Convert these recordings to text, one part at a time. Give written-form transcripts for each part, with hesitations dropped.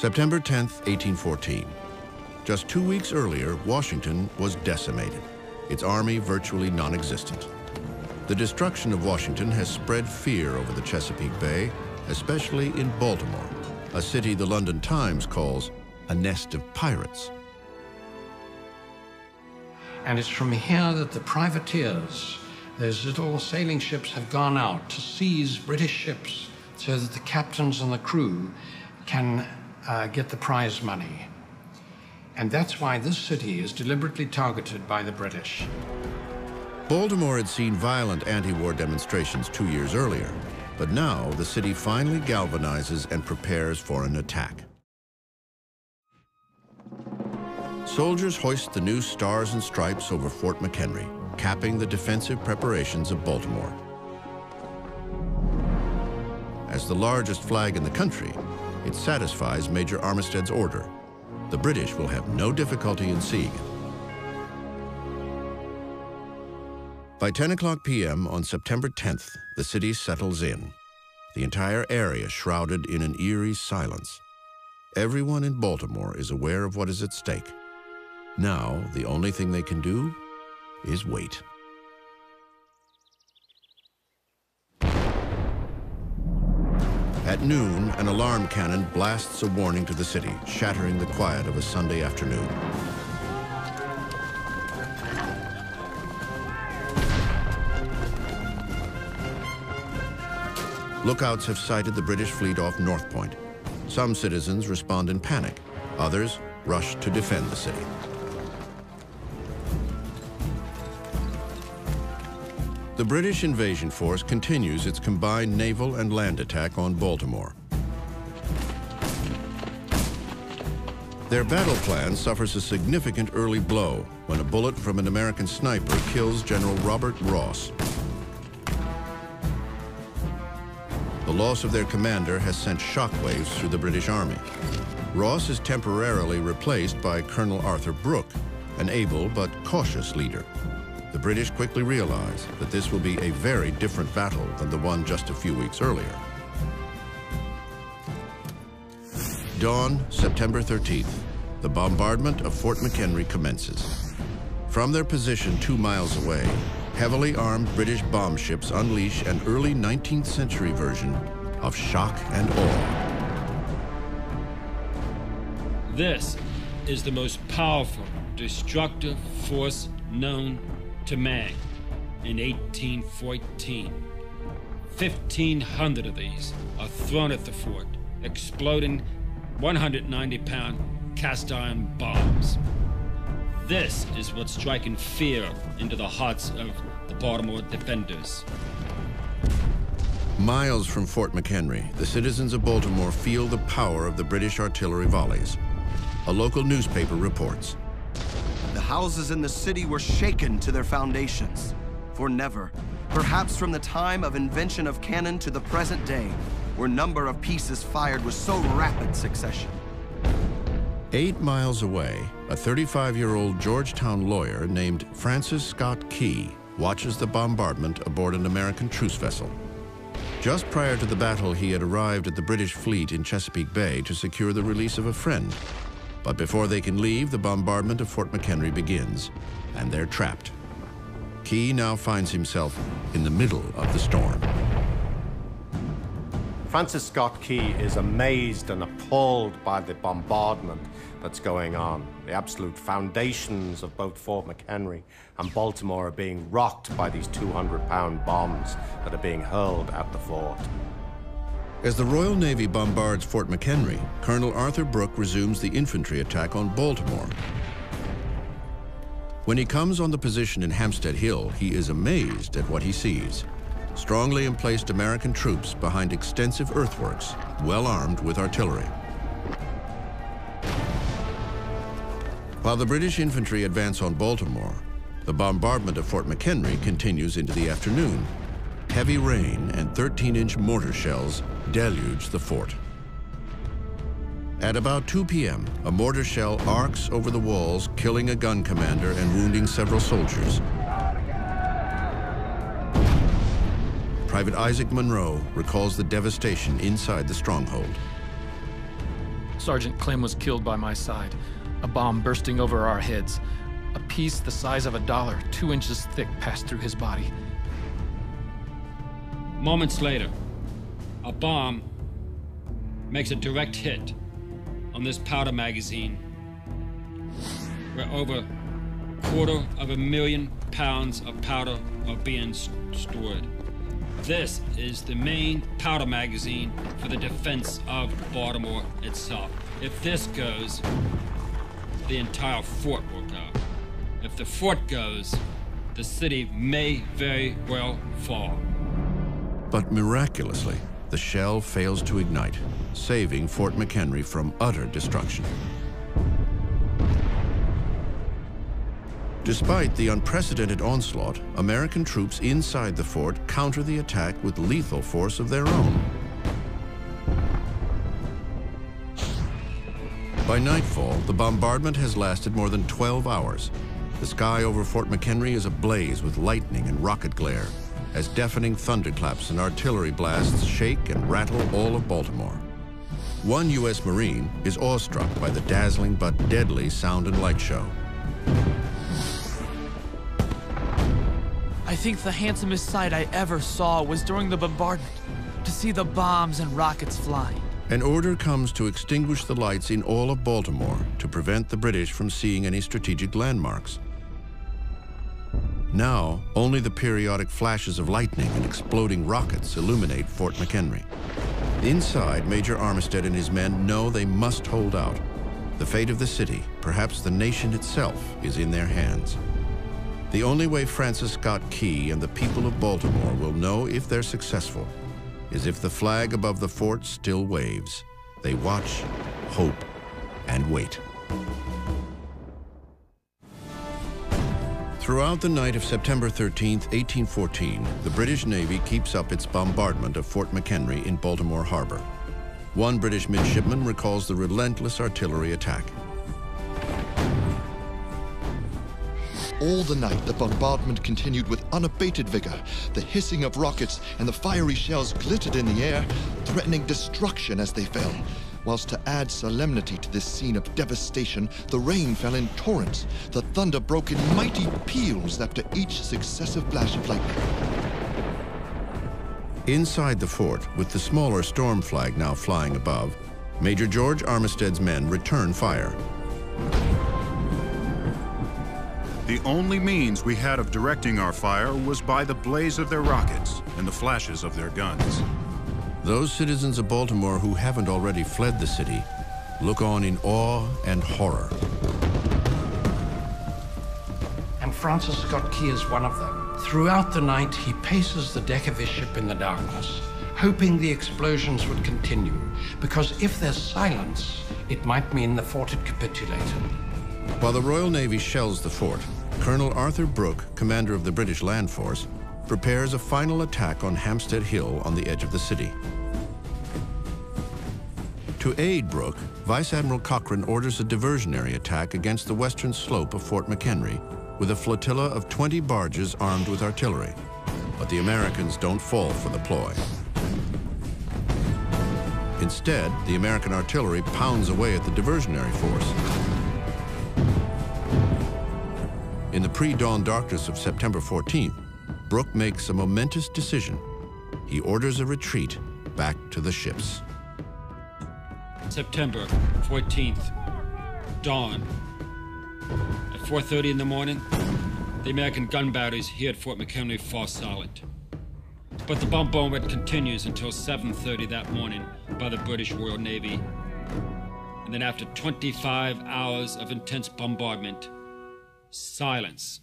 September 10th, 1814. Just 2 weeks earlier, Washington was decimated, its army virtually non-existent. The destruction of Washington has spread fear over the Chesapeake Bay, especially in Baltimore, a city the London Times calls a nest of pirates. And it's from here that the privateers, those little sailing ships, have gone out to seize British ships so that the captains and the crew can get the prize money. And that's why this city is deliberately targeted by the British. Baltimore had seen violent anti-war demonstrations 2 years earlier, but now the city finally galvanizes and prepares for an attack. Soldiers hoist the new stars and stripes over Fort McHenry, capping the defensive preparations of Baltimore. As the largest flag in the country, it satisfies Major Armistead's order. The British will have no difficulty in seeing it. By 10 o'clock p.m. on September 10th, the city settles in, the entire area shrouded in an eerie silence. Everyone in Baltimore is aware of what is at stake. Now, the only thing they can do is wait. At noon, an alarm cannon blasts a warning to the city, shattering the quiet of a Sunday afternoon. Lookouts have sighted the British fleet off North Point. Some citizens respond in panic. Others rush to defend the city. The British invasion force continues its combined naval and land attack on Baltimore. Their battle plan suffers a significant early blow when a bullet from an American sniper kills General Robert Ross. The loss of their commander has sent shockwaves through the British Army. Ross is temporarily replaced by Colonel Arthur Brooke, an able but cautious leader. The British quickly realize that this will be a very different battle than the one just a few weeks earlier. Dawn, September 13th. The bombardment of Fort McHenry commences. From their position 2 miles away, heavily armed British bomb ships unleash an early 19th century version of shock and awe. This is the most powerful, destructive force known to man in 1814. 1,500 of these are thrown at the fort, exploding 190-pound cast iron bombs. This is what's striking fear into the hearts of the Baltimore defenders. Miles from Fort McHenry, the citizens of Baltimore feel the power of the British artillery volleys. A local newspaper reports. The houses in the city were shaken to their foundations, for never, perhaps from the time of invention of cannon to the present day, were number of pieces fired with so rapid succession. 8 miles away, a 35-year-old Georgetown lawyer named Francis Scott Key watches the bombardment aboard an American truce vessel. Just prior to the battle, he had arrived at the British fleet in Chesapeake Bay to secure the release of a friend. But before they can leave, the bombardment of Fort McHenry begins, and they're trapped. Key now finds himself in the middle of the storm. Francis Scott Key is amazed and appalled by the bombardment that's going on. The absolute foundations of both Fort McHenry and Baltimore are being rocked by these 200-pound bombs that are being hurled at the fort. As the Royal Navy bombards Fort McHenry, Colonel Arthur Brooke resumes the infantry attack on Baltimore. When he comes on the position in Hampstead Hill, he is amazed at what he sees. Strongly emplaced American troops behind extensive earthworks, well armed with artillery. While the British infantry advance on Baltimore, the bombardment of Fort McHenry continues into the afternoon. Heavy rain and 13-inch mortar shells deluge the fort. At about 2 p.m., a mortar shell arcs over the walls, killing a gun commander and wounding several soldiers. Private Isaac Monroe recalls the devastation inside the stronghold. Sergeant Clem was killed by my side, a bomb bursting over our heads. A piece the size of $1, 2 inches thick, passed through his body. Moments later, a bomb makes a direct hit on this powder magazine where over 250,000 pounds of powder are being stored. This is the main powder magazine for the defense of Baltimore itself. If this goes, the entire fort will go. If the fort goes, the city may very well fall. But miraculously, the shell fails to ignite, saving Fort McHenry from utter destruction. Despite the unprecedented onslaught, American troops inside the fort counter the attack with lethal force of their own. By nightfall, the bombardment has lasted more than 12 hours. The sky over Fort McHenry is ablaze with lightning and rocket glare, as deafening thunderclaps and artillery blasts shake and rattle all of Baltimore. One U.S. Marine is awestruck by the dazzling but deadly sound and light show. I think the handsomest sight I ever saw was during the bombardment, to see the bombs and rockets flying. An order comes to extinguish the lights in all of Baltimore to prevent the British from seeing any strategic landmarks. Now, only the periodic flashes of lightning and exploding rockets illuminate Fort McHenry. Inside, Major Armistead and his men know they must hold out. The fate of the city, perhaps the nation itself, is in their hands. The only way Francis Scott Key and the people of Baltimore will know if they're successful is if the flag above the fort still waves. They watch, hope, and wait. Throughout the night of September 13, 1814, the British Navy keeps up its bombardment of Fort McHenry in Baltimore Harbor. One British midshipman recalls the relentless artillery attack. All the night, the bombardment continued with unabated vigor. The hissing of rockets and the fiery shells glittered in the air, threatening destruction as they fell. Whilst to add solemnity to this scene of devastation, the rain fell in torrents. The thunder broke in mighty peals after each successive flash of lightning. Inside the fort, with the smaller storm flag now flying above, Major George Armistead's men return fire. The only means we had of directing our fire was by the blaze of their rockets and the flashes of their guns. Those citizens of Baltimore who haven't already fled the city look on in awe and horror. And Francis Scott Key is one of them. Throughout the night, he paces the deck of his ship in the darkness, hoping the explosions would continue, because if there's silence, it might mean the fort had capitulated. While the Royal Navy shells the fort, Colonel Arthur Brooke, commander of the British Land Force, prepares a final attack on Hampstead Hill on the edge of the city. To aid Brooke, Vice Admiral Cochrane orders a diversionary attack against the western slope of Fort McHenry with a flotilla of 20 barges armed with artillery. But the Americans don't fall for the ploy. Instead, the American artillery pounds away at the diversionary force. In the pre-dawn darkness of September 14th, Brooke makes a momentous decision. He orders a retreat back to the ships. September 14th, dawn. At 4:30 in the morning, the American gun batteries here at Fort McHenry fall silent. But the bombardment continues until 7:30 that morning by the British Royal Navy. And then after 25 hours of intense bombardment, silence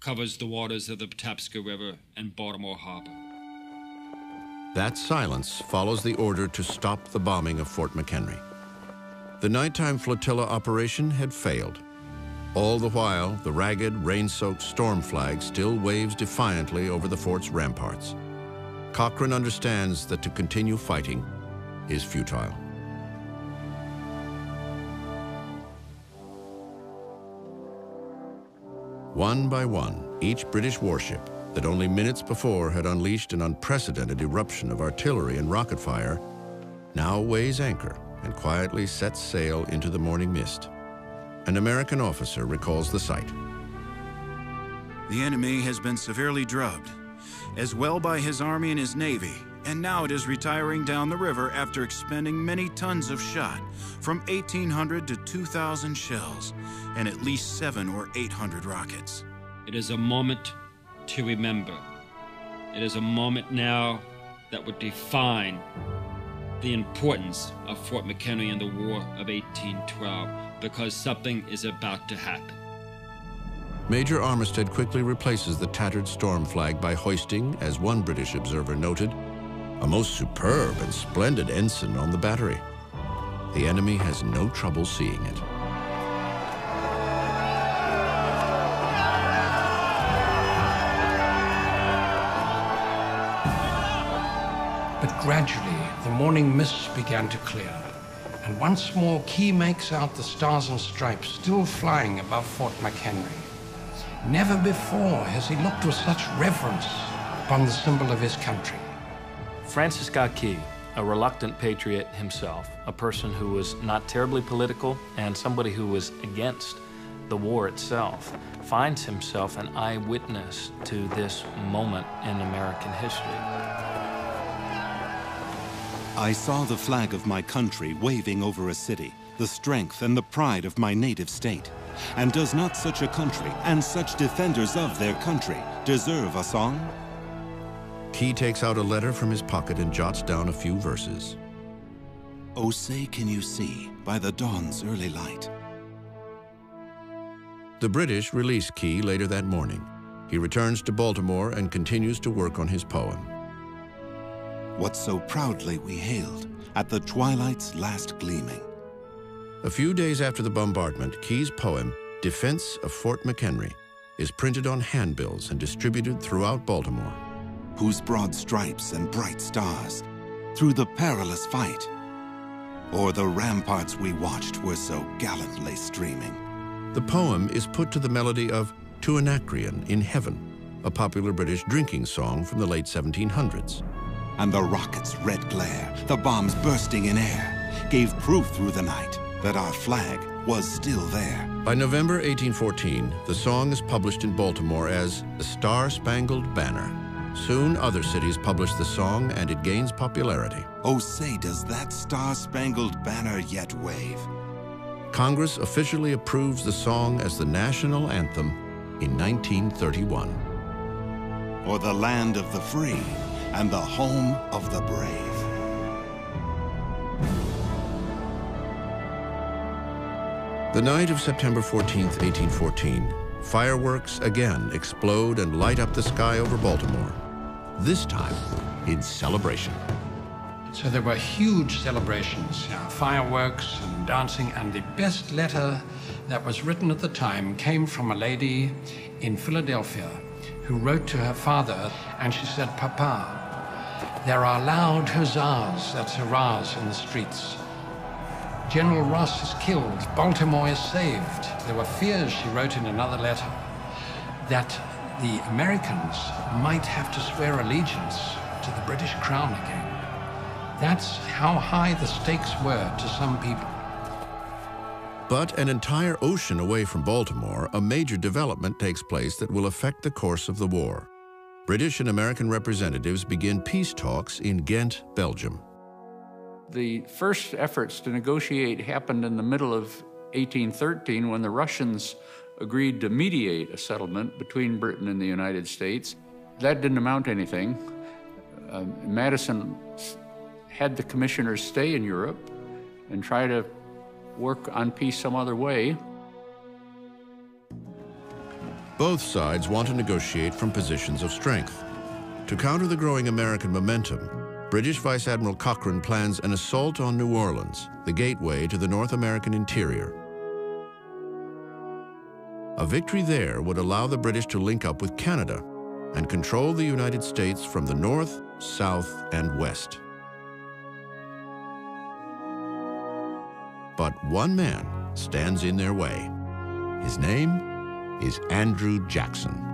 covers the waters of the Patapsco River and Baltimore Harbor. That silence follows the order to stop the bombing of Fort McHenry. The nighttime flotilla operation had failed. All the while, the ragged, rain-soaked storm flag still waves defiantly over the fort's ramparts. Cochrane understands that to continue fighting is futile. One by one, each British warship that only minutes before had unleashed an unprecedented eruption of artillery and rocket fire now weighs anchor and quietly sets sail into the morning mist. An American officer recalls the sight. The enemy has been severely drubbed, as well by his army and his navy, and now it is retiring down the river after expending many tons of shot, from 1,800 to 2,000 shells, and at least 700 or 800 rockets. It is a moment to remember. It is a moment now that would define the importance of Fort McHenry in the War of 1812, because something is about to happen. Major Armistead quickly replaces the tattered storm flag by hoisting, as one British observer noted, a most superb and splendid ensign on the battery. The enemy has no trouble seeing it. But gradually, the morning mists began to clear, and once more Key makes out the stars and stripes still flying above Fort McHenry. Never before has he looked with such reverence upon the symbol of his country. Francis Scott Key, a reluctant patriot himself, a person who was not terribly political and somebody who was against the war itself, finds himself an eyewitness to this moment in American history. I saw the flag of my country waving over a city, the strength and the pride of my native state. And does not such a country and such defenders of their country deserve a song? Key takes out a letter from his pocket and jots down a few verses. Oh, say can you see by the dawn's early light. The British release Key later that morning. He returns to Baltimore and continues to work on his poem. What so proudly we hailed at the twilight's last gleaming. A few days after the bombardment, Key's poem, Defense of Fort McHenry, is printed on handbills and distributed throughout Baltimore. Whose broad stripes and bright stars, through the perilous fight, o'er the ramparts we watched were so gallantly streaming. The poem is put to the melody of To Anacreon in Heaven, a popular British drinking song from the late 1700s. And the rocket's red glare, the bombs bursting in air, gave proof through the night that our flag was still there. By November 1814, the song is published in Baltimore as The Star-Spangled Banner. Soon, other cities publish the song, and it gains popularity. Oh, say, does that star-spangled banner yet wave? Congress officially approves the song as the national anthem in 1931. Or the land of the free and the home of the brave. The night of September 14th, 1814, fireworks again explode and light up the sky over Baltimore, this time in celebration. So there were huge celebrations, fireworks and dancing, and the best letter that was written at the time came from a lady in Philadelphia who wrote to her father, and she said, "Papa, there are loud huzzahs, that's hurrahs, in the streets. General Ross is killed, Baltimore is saved." There were fears, she wrote in another letter, that the Americans might have to swear allegiance to the British crown again. That's how high the stakes were to some people. But an entire ocean away from Baltimore, a major development takes place that will affect the course of the war. British and American representatives begin peace talks in Ghent, Belgium. The first efforts to negotiate happened in the middle of 1813 when the Russians agreed to mediate a settlement between Britain and the United States. That didn't amount to anything. Madison had the commissioners stay in Europe and try to work on peace some other way. Both sides want to negotiate from positions of strength. To counter the growing American momentum, British Vice Admiral Cochrane plans an assault on New Orleans, the gateway to the North American interior. A victory there would allow the British to link up with Canada and control the United States from the north, south, and west. But one man stands in their way. His name is Andrew Jackson.